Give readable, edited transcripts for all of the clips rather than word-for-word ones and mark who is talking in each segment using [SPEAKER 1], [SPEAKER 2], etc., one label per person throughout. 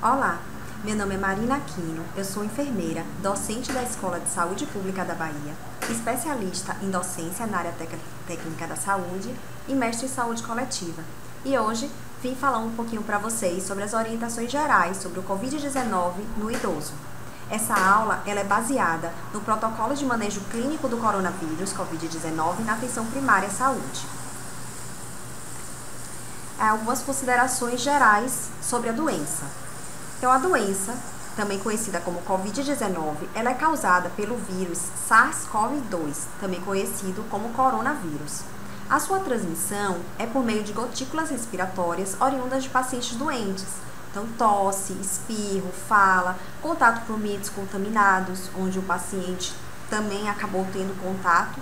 [SPEAKER 1] Olá, meu nome é Marina Aquino, eu sou enfermeira, docente da Escola de Saúde Pública da Bahia, especialista em docência na área técnica da saúde e mestre em saúde coletiva. E hoje vim falar um pouquinho para vocês sobre as orientações gerais sobre o Covid-19 no idoso. Essa aula ela é baseada no protocolo de manejo clínico do coronavírus Covid-19 na atenção primária à saúde. Algumas considerações gerais sobre a doença. Então, a doença, também conhecida como Covid-19, ela é causada pelo vírus SARS-CoV-2, também conhecido como coronavírus. A sua transmissão é por meio de gotículas respiratórias oriundas de pacientes doentes. Então, tosse, espirro, fala, contato por ambientes contaminados, onde o paciente também acabou tendo contato,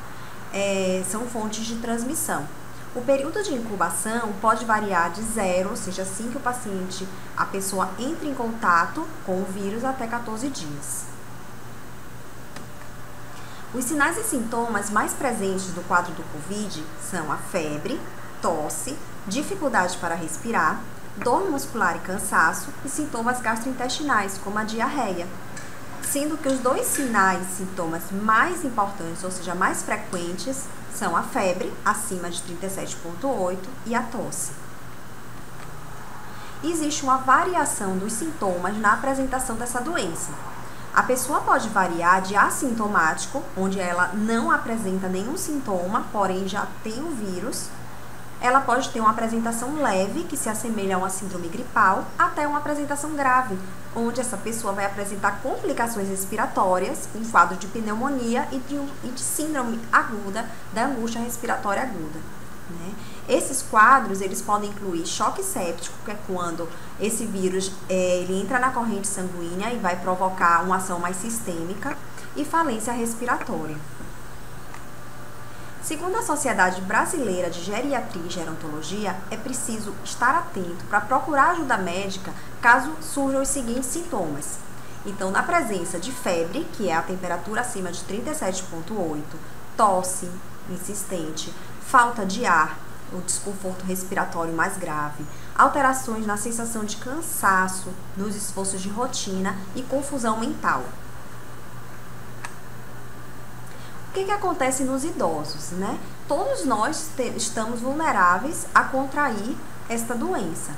[SPEAKER 1] são fontes de transmissão. O período de incubação pode variar de 0, ou seja, assim que a pessoa entra em contato com o vírus, até 14 dias. Os sinais e sintomas mais presentes do quadro do Covid são a febre, tosse, dificuldade para respirar, dor muscular e cansaço e sintomas gastrointestinais, como a diarreia. Sendo que os dois sinais e sintomas mais importantes, ou seja, mais frequentes, são a febre, acima de 37,8, e a tosse. Existe uma variação dos sintomas na apresentação dessa doença. A pessoa pode variar de assintomático, onde ela não apresenta nenhum sintoma, porém já tem o vírus. Ela pode ter uma apresentação leve, que se assemelha a uma síndrome gripal, até uma apresentação grave, onde essa pessoa vai apresentar complicações respiratórias, um quadro de pneumonia e de síndrome aguda, da angústia respiratória aguda, né? Esses quadros, eles podem incluir choque séptico, que é quando esse vírus ele entra na corrente sanguínea e vai provocar uma ação mais sistêmica, e falência respiratória. Segundo a Sociedade Brasileira de Geriatria e Gerontologia, é preciso estar atento para procurar ajuda médica caso surjam os seguintes sintomas. Então, na presença de febre, que é a temperatura acima de 37,8, tosse insistente, falta de ar, o desconforto respiratório mais grave, alterações na sensação de cansaço, nos esforços de rotina e confusão mental. O que acontece nos idosos, né? Todos nós estamos vulneráveis a contrair esta doença.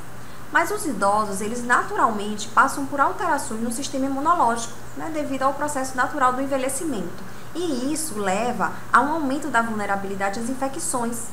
[SPEAKER 1] Mas os idosos, eles naturalmente passam por alterações no sistema imunológico, né? Devido ao processo natural do envelhecimento. E isso leva a um aumento da vulnerabilidade às infecções.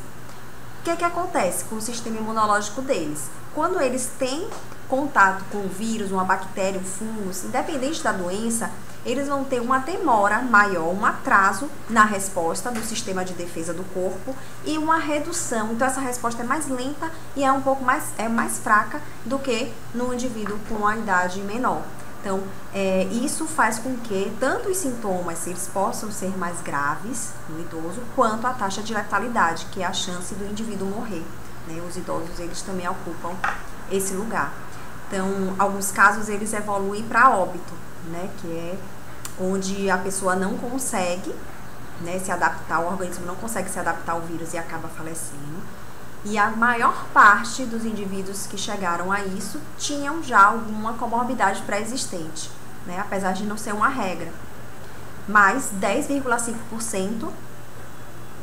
[SPEAKER 1] O que acontece com o sistema imunológico deles? Quando eles têm contato com o vírus, uma bactéria, um fungo, independente da doença, eles vão ter uma demora maior, um atraso na resposta do sistema de defesa do corpo e uma redução. Então, essa resposta é mais lenta e é um pouco mais fraca do que no indivíduo com a idade menor. Então, isso faz com que tanto os sintomas eles possam ser mais graves no idoso, quanto a taxa de letalidade, que é a chance do indivíduo morrer, né? Os idosos, eles também ocupam esse lugar. Então, alguns casos, eles evoluem para óbito, né? Que é onde a pessoa não consegue, né, se adaptar, o organismo não consegue se adaptar ao vírus e acaba falecendo. E a maior parte dos indivíduos que chegaram a isso tinham já alguma comorbidade pré-existente, né, apesar de não ser uma regra. Mas 10,5%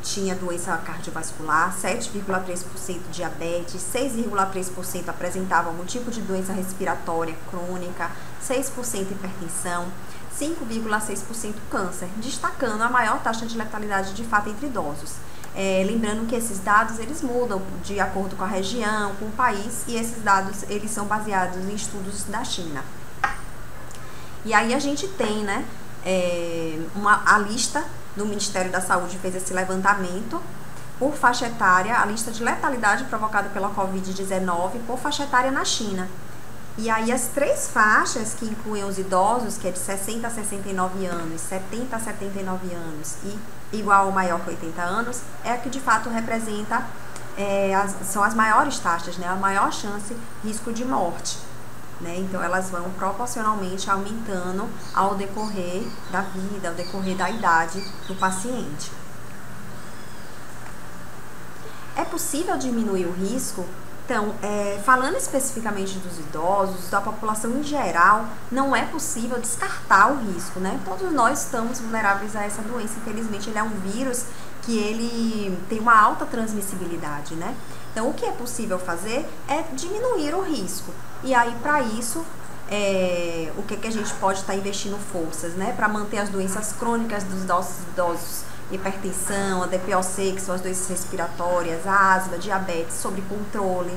[SPEAKER 1] tinha doença cardiovascular, 7,3% diabetes, 6,3% apresentavam algum tipo de doença respiratória crônica, 6% hipertensão, 5,6% câncer, destacando a maior taxa de letalidade de fato entre idosos. Lembrando que esses dados eles mudam de acordo com a região, com o país, e esses dados eles são baseados em estudos da China. E aí a gente tem, né, a lista do Ministério da Saúde fez esse levantamento por faixa etária, a lista de letalidade provocada pela Covid-19 por faixa etária na China. E aí as três faixas que incluem os idosos, que é de 60 a 69 anos, 70 a 79 anos e igual ou maior que 80 anos, é a que de fato representa, são as maiores taxas, né, a maior chance, risco de morte, né? Então elas vão proporcionalmente aumentando ao decorrer da vida, ao decorrer da idade do paciente. É possível diminuir o risco Então, falando especificamente dos idosos, da população em geral, não é possível descartar o risco, né? Todos nós estamos vulneráveis a essa doença. Infelizmente, ele é um vírus que ele tem uma alta transmissibilidade, né? Então, o que é possível fazer é diminuir o risco. E aí, para isso, o que a gente pode estar investindo forças, né? Para manter as doenças crônicas dos nossos idosos, hipertensão, a DPOC, que são as doenças respiratórias, a asma, diabetes, sob controle,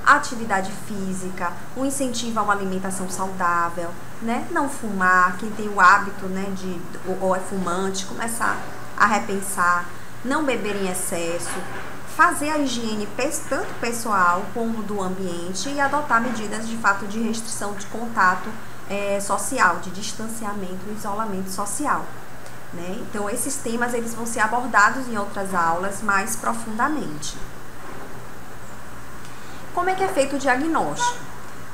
[SPEAKER 1] a atividade física, o incentivo a uma alimentação saudável, né? Não fumar, quem tem o hábito, né, ou é fumante, começar a repensar, não beber em excesso, fazer a higiene tanto pessoal como do ambiente e adotar medidas de fato de restrição de contato social, de distanciamento e isolamento social. Né? Então, esses temas eles vão ser abordados em outras aulas mais profundamente. Como é que é feito o diagnóstico?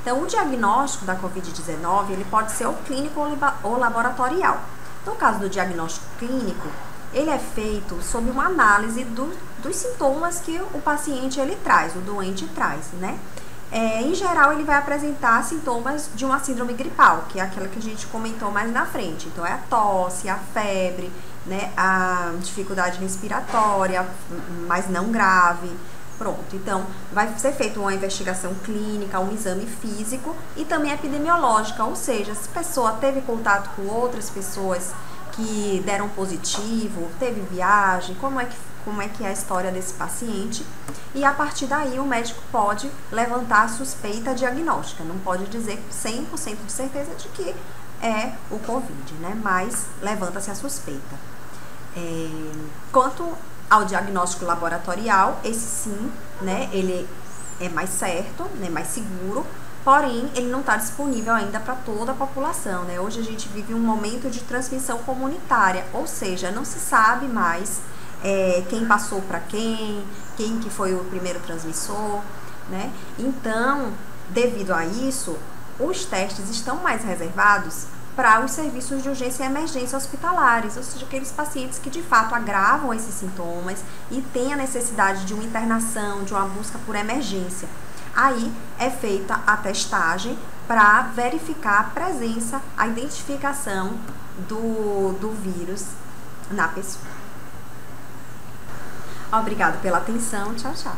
[SPEAKER 1] Então, o diagnóstico da COVID-19 ele pode ser ou clínico ou laboratorial. No caso do diagnóstico clínico, ele é feito sob uma análise dos sintomas que o paciente ele traz, o doente traz, né? Em geral, ele vai apresentar sintomas de uma síndrome gripal, que é aquela que a gente comentou mais na frente. Então, é a tosse, a febre, né, a dificuldade respiratória, mas não grave. Pronto, então, vai ser feita uma investigação clínica, um exame físico e também epidemiológica, ou seja, se a pessoa teve contato com outras pessoas que deram positivo, teve viagem, como é que é a história desse paciente, e a partir daí o médico pode levantar a suspeita diagnóstica, não pode dizer 100% de certeza de que é o COVID, né? Mas levanta-se a suspeita. Quanto ao diagnóstico laboratorial, esse sim, né, ele é mais certo, né, mais seguro, porém, ele não está disponível ainda para toda a população, né? Hoje a gente vive um momento de transmissão comunitária, ou seja, não se sabe mais quem passou para quem que foi o primeiro transmissor, né? Então, devido a isso, os testes estão mais reservados para os serviços de urgência e emergência hospitalares, ou seja, aqueles pacientes que de fato agravam esses sintomas e têm a necessidade de uma internação, de uma busca por emergência. Aí é feita a testagem para verificar a presença, a identificação do vírus na pessoa. Obrigada pela atenção. Tchau, tchau.